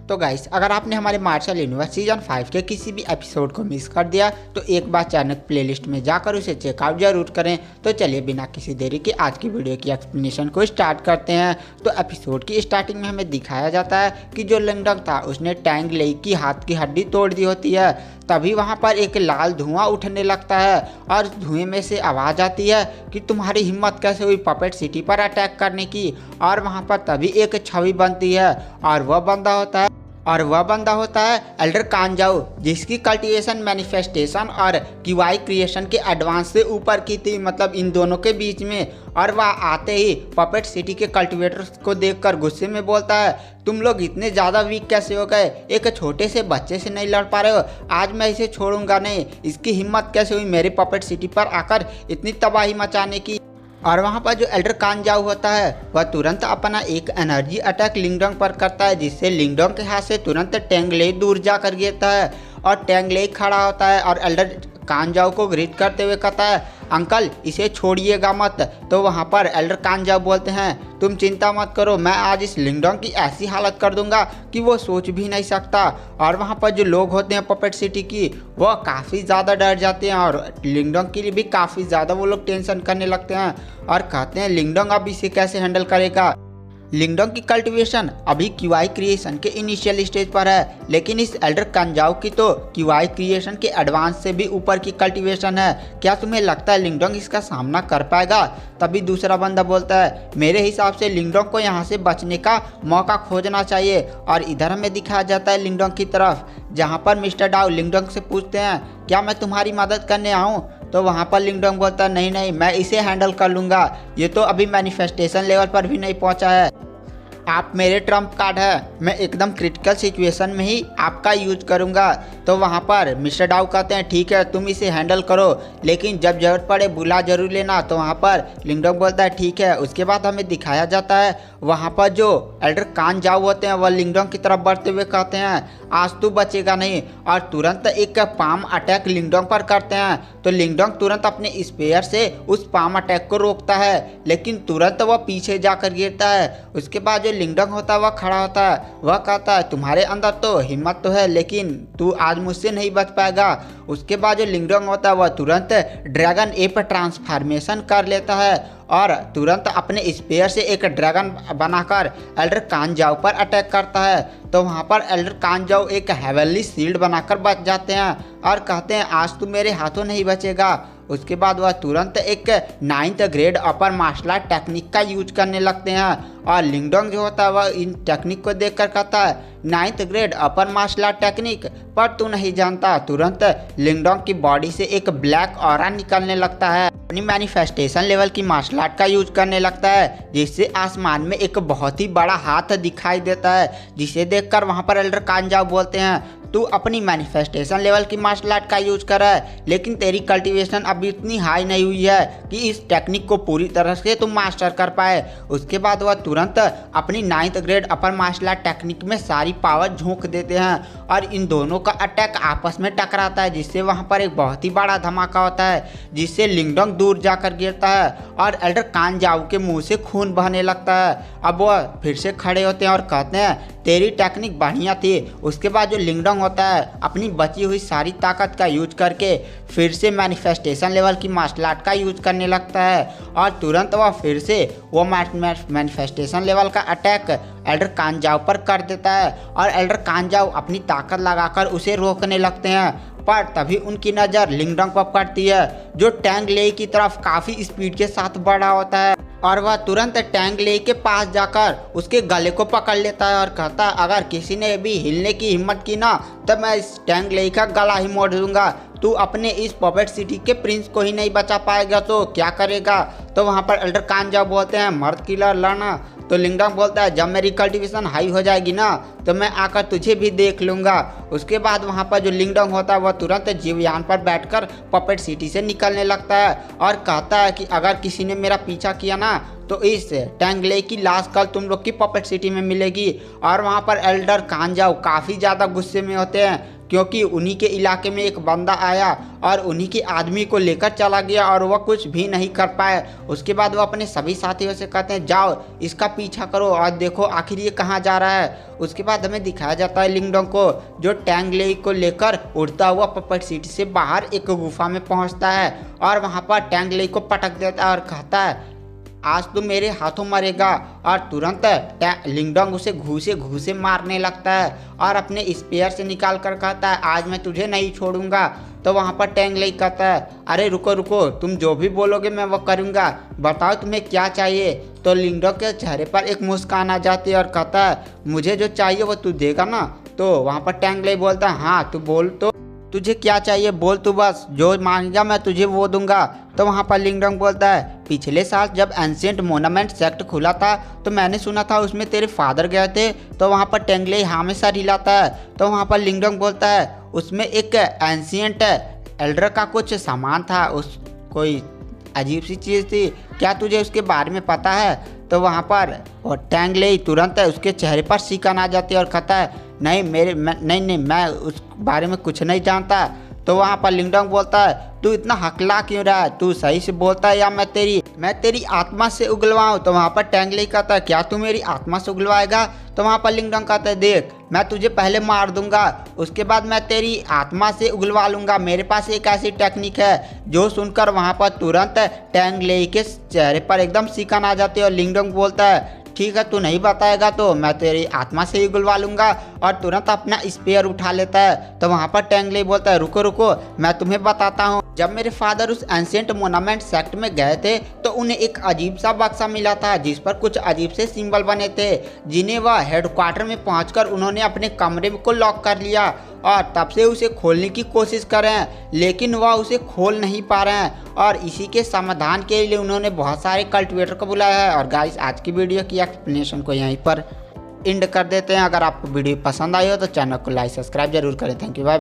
तो गाइस, अगर आपने हमारे मार्शल यूनिवर्स सीजन 5 के किसी भी एपिसोड को मिस कर दिया तो एक बार चैनल प्लेलिस्ट में जाकर उसे चेकआउट जरूर करें। तो चलिए बिना किसी देरी के आज की वीडियो की एक्सप्लेनेशन को स्टार्ट करते हैं। तो एपिसोड की स्टार्टिंग में हमें दिखाया जाता है कि जो लिंगडंग था उसने टैंग लेई की हाथ की हड्डी तोड़ दी होती है। तभी वहाँ पर एक लाल धुआं उठने लगता है और धुएं में से आवाज़ आती है कि तुम्हारी हिम्मत कैसे हुई पपेट सिटी पर अटैक करने की। और वहाँ पर तभी एक छवि बनती है और वह बंदा होता है एल्डर कांजाऊ, जिसकी कल्टीवेशन मैनिफेस्टेशन और क्यूआई क्रिएशन के एडवांस से ऊपर की थी, मतलब इन दोनों के बीच में। और वह आते ही पपेट सिटी के कल्टीवेटर्स को देखकर गुस्से में बोलता है, तुम लोग इतने ज़्यादा वीक कैसे हो गए, एक छोटे से बच्चे से नहीं लड़ पा रहे हो, आज मैं इसे छोड़ूंगा नहीं। इसकी हिम्मत कैसे हुई मेरे पपेट सिटी पर आकर इतनी तबाही मचाने की। और वहाँ पर जो एल्डर कांजाऊ होता है वह तुरंत अपना एक एनर्जी अटैक लिंगडोंग पर करता है, जिससे लिंगडोंग के हाथ से तुरंत टैंग लेई दूर जाकर गिरता है। और टैंग लेई खड़ा होता है और एल्डर कांजाऊ को ग्रीट करते हुए कहता है, अंकल इसे छोड़िएगा मत। तो वहाँ पर एल्डर कांजाऊ बोलते हैं, तुम चिंता मत करो, मैं आज इस लिंगडोंग की ऐसी हालत कर दूंगा कि वो सोच भी नहीं सकता। और वहाँ पर जो लोग होते हैं पपेट सिटी की, वो काफ़ी ज़्यादा डर जाते हैं और लिंगडोंग के लिए भी काफ़ी ज़्यादा वो लोग टेंशन करने लगते हैं और कहते हैं लिंगडोंग अब इसे कैसे हैंडल करेगा। लिंगडोंग की कल्टीवेशन अभी क्यूआई क्रिएशन के इनिशियल स्टेज पर है, लेकिन इस एल्डर कांजाऊ की तो क्यूआई क्रिएशन के एडवांस से भी ऊपर की कल्टीवेशन है। क्या तुम्हें लगता है लिंगडोंग इसका सामना कर पाएगा? तभी दूसरा बंदा बोलता है, मेरे हिसाब से लिंगडोंग को यहाँ से बचने का मौका खोजना चाहिए। और इधर हमें दिखाया जाता है लिंगडोंग की तरफ, जहाँ पर मिस्टर डाउ लिंगडोंग से पूछते हैं, क्या मैं तुम्हारी मदद करने आऊँ? तो वहाँ पर लिंगडोंग बोलता है, नहीं मैं इसे हैंडल कर लूँगा, ये तो अभी मैनिफेस्टेशन लेवल पर भी नहीं पहुँचा है। आप मेरे ट्रम्प कार्ड है, मैं एकदम क्रिटिकल सिचुएशन में ही आपका यूज करूंगा। तो वहाँ पर मिस्टर डाउ कहते हैं, ठीक है तुम इसे हैंडल करो, लेकिन जब जरूरत पड़े बुला जरूर लेना। तो वहाँ पर लिंगडोंग बोलता है ठीक है। उसके बाद हमें दिखाया जाता है वहाँ पर जो एल्डर कांजाऊ होते हैं वह लिंगडोंग की तरफ बढ़ते हुए कहते हैं, आज तू बचेगा नहीं। और तुरंत एक पाम अटैक लिंगडोंग पर करते हैं। तो लिंगडोंग तुरंत अपने स्पेयर से उस पाम अटैक को रोकता है, लेकिन तुरंत वह पीछे जाकर गिरता है। उसके बाद जो लिंगडोंग होता है वह खड़ा होता है, वह कहता है, तुम्हारे अंदर तो हिम्मत तो है, लेकिन तू आज मुझसे नहीं बच पाएगा। उसके बाद जो लिंगडोंग होता है वह तुरंत ड्रैगन एप ट्रांसफॉर्मेशन कर लेता है और तुरंत अपने स्पेयर से एक ड्रैगन बनाकर एल्डर कांजाऊ पर अटैक करता है। तो वहाँ पर एल्डर कांजाऊ एक हेवनली शील्ड बनाकर बच जाते हैं और कहते हैं, आज तू मेरे हाथों नहीं बचेगा। उसके बाद वह तुरंत एक 9th ग्रेड अपर मार्शल आर्ट टेक्निक का यूज करने लगते हैं। और लिंगडोंग जो होता है वह इन टेक्निक को देखकर कहता है, 9th ग्रेड अपर मार्शल आर्ट टेक्निक, पर तू नहीं जानता। तुरंत लिंगडोंग की बॉडी से एक ब्लैक ऑरा निकलने लगता है, अपनी मैनिफेस्टेशन लेवल की मार्शल आर्ट का यूज करने लगता है, जिससे आसमान में एक बहुत ही बड़ा हाथ दिखाई देता है, जिसे देखकर वहाँ पर एल्डर कांजाऊ बोलते हैं, तू अपनी मैनिफेस्टेशन लेवल की मार्शल आर्ट का यूज कर रहा है, लेकिन तेरी कल्टीवेशन अभी इतनी हाई नहीं हुई है कि इस टेक्निक को पूरी तरह से तुम मास्टर कर पाए। उसके बाद वह तुरंत अपनी 9th ग्रेड अपर मार्शल आर्ट टेक्निक में सारी पावर झोंक देते हैं और इन दोनों का अटैक आपस में टकराता है, जिससे वहाँ पर एक बहुत ही बड़ा धमाका होता है, जिससे लिंगडोंग दूर जाकर गिरता है और एल्डर कांजाऊ के मुंह से खून बहने लगता है। अब वह फिर से खड़े होते हैं और कहते हैं, तेरी टेक्निक बढ़िया थी। उसके बाद जो लिंगडोंग होता है अपनी बची हुई सारी ताकत का यूज करके फिर से मैनिफेस्टेशन लेवल की मार्शल आर्ट का यूज करने लगता है और तुरंत वह फिर से वो मैनिफेस्टेशन लेवल का अटैक एल्डर कांजाऊ पर कर देता है और एल्डर कांजाऊ अपनी ताकत लगाकर उसे रोकने लगते हैं। पर तभी उनकी नज़र लिंगडोंग पर पड़ती है, जो टैंग लेई की तरफ काफ़ी स्पीड के साथ बढ़ा होता है और वह तुरंत टैंग लेई के पास जाकर उसके गले को पकड़ लेता है और कहता है, अगर किसी ने भी हिलने की हिम्मत की ना तो मैं इस टैंग लेई का गला ही मोड़ दूंगा। तू अपने इस पपेट सिटी के प्रिंस को ही नहीं बचा पाएगा तो क्या करेगा? तो वहाँ पर एल्डर कांजाऊ बोलते हैं, मर्द किलर लाना। तो लिंगडोंग बोलता है, जब मेरी कल्टीवेशन हाई हो जाएगी ना तो मैं आकर तुझे भी देख लूँगा। उसके बाद वहाँ पर जो लिंगडोंग होता है वह तुरंत जीवयान पर बैठकर पपेट सिटी से निकलने लगता है और कहता है कि अगर किसी ने मेरा पीछा किया ना तो इस टैंग लेई की लाश कल तुम लोग की पपेट सिटी में मिलेगी। और वहाँ पर एल्डर कांजाऊ काफ़ी ज़्यादा गुस्से में होते हैं, क्योंकि उन्हीं के इलाके में एक बंदा आया और उन्हीं के आदमी को लेकर चला गया और वह कुछ भी नहीं कर पाए। उसके बाद वो अपने सभी साथियों से कहते हैं जाओ इसका पीछा करो और देखो आखिर ये कहाँ जा रहा है। उसके बाद हमें दिखाया जाता है लिंगडोंग को जो टैंग लेई को लेकर उड़ता हुआ पपेट सिटी से बाहर एक गुफा में पहुंचता है और वहां पर टैंग लेई को पटक देता है और कहता है आज तू मेरे हाथों मरेगा। और तुरंत लिंगडोंग उसे घूसे घूसे मारने लगता है और अपने स्पेयर से निकाल कर कहता है आज मैं तुझे नहीं छोड़ूंगा। तो वहाँ पर टैंग लेई कहता है अरे रुको रुको, तुम जो भी बोलोगे मैं वो करूँगा, बताओ तुम्हें क्या चाहिए। तो लिंगडोंग के चेहरे पर एक मुस्कान आ जाती है और कहता है मुझे जो चाहिए वो तू देगा ना। तो वहाँ पर टैंग लेई बोलता है हाँ तू बोल, तो तुझे क्या चाहिए बोल, तू बस जो मांगेगा मैं तुझे वो दूंगा। तो वहाँ पर लिंगडोंग बोलता है पिछले साल जब एंशिएंट मोनामेंट सेक्ट खुला था तो मैंने सुना था उसमें तेरे फादर गए थे। तो वहाँ पर टैंग लेई हाँ में सर हिलाता है। तो वहाँ पर लिंगडोंग बोलता है उसमें एक एंशिएंट एल्डर का कुछ सामान था, उस कोई अजीब सी चीज़ थी, क्या तुझे उसके बारे में पता है। तो वहाँ पर और टैंग लेई तुरंत उसके चेहरे पर सिकन आ जाती है और कहता है नहीं नहीं मैं उस बारे में कुछ नहीं जानता। तो वहाँ पर लिंगडोंग बोलता है तू इतना हकला क्यों रहा है, तू सही से बोलता है या मैं तेरी आत्मा से उगलवाऊँ। तो वहाँ पर टैंग लेई कहता है क्या तू मेरी आत्मा से उगलवाएगा। तो वहाँ पर लिंगडोंग कहता है देख मैं तुझे पहले मार दूंगा उसके बाद मैं तेरी आत्मा से उगलवा लूँगा, मेरे पास एक ऐसी टेक्निक है। जो सुनकर वहाँ पर तुरंत टैंग लेई के चेहरे पर एकदम सिकन आ जाती है और लिंगडोंग बोलता है ठीक है तू नहीं बताएगा तो मैं तेरी आत्मा से ही उगलवा लूँगा और तुरंत अपना स्पेयर उठा लेता है। तो वहाँ पर टैंग लेई बोलता है रुको रुको मैं तुम्हें बताता हूँ। जब मेरे फादर उस एंशिएंट मोनामेंट सेक्ट में गए थे तो उन्हें एक अजीब सा बक्सा मिला था जिस पर कुछ अजीब से सिंबल बने थे जिन्हें वह हेडक्वार्टर में पहुंचकर उन्होंने अपने कमरे को लॉक कर लिया और तब से उसे खोलने की कोशिश कर रहे हैं लेकिन वह उसे खोल नहीं पा रहे हैं। और इसी के समाधान के लिए उन्होंने बहुत सारे कल्टिवेटर को बुलाया है। और गाइस आज की वीडियो की एक्सप्लेनेशन को यहीं पर एंड कर देते हैं। अगर आपको वीडियो पसंद आई हो तो चैनल को लाइक सब्सक्राइब जरूर करें। Thank you, bye.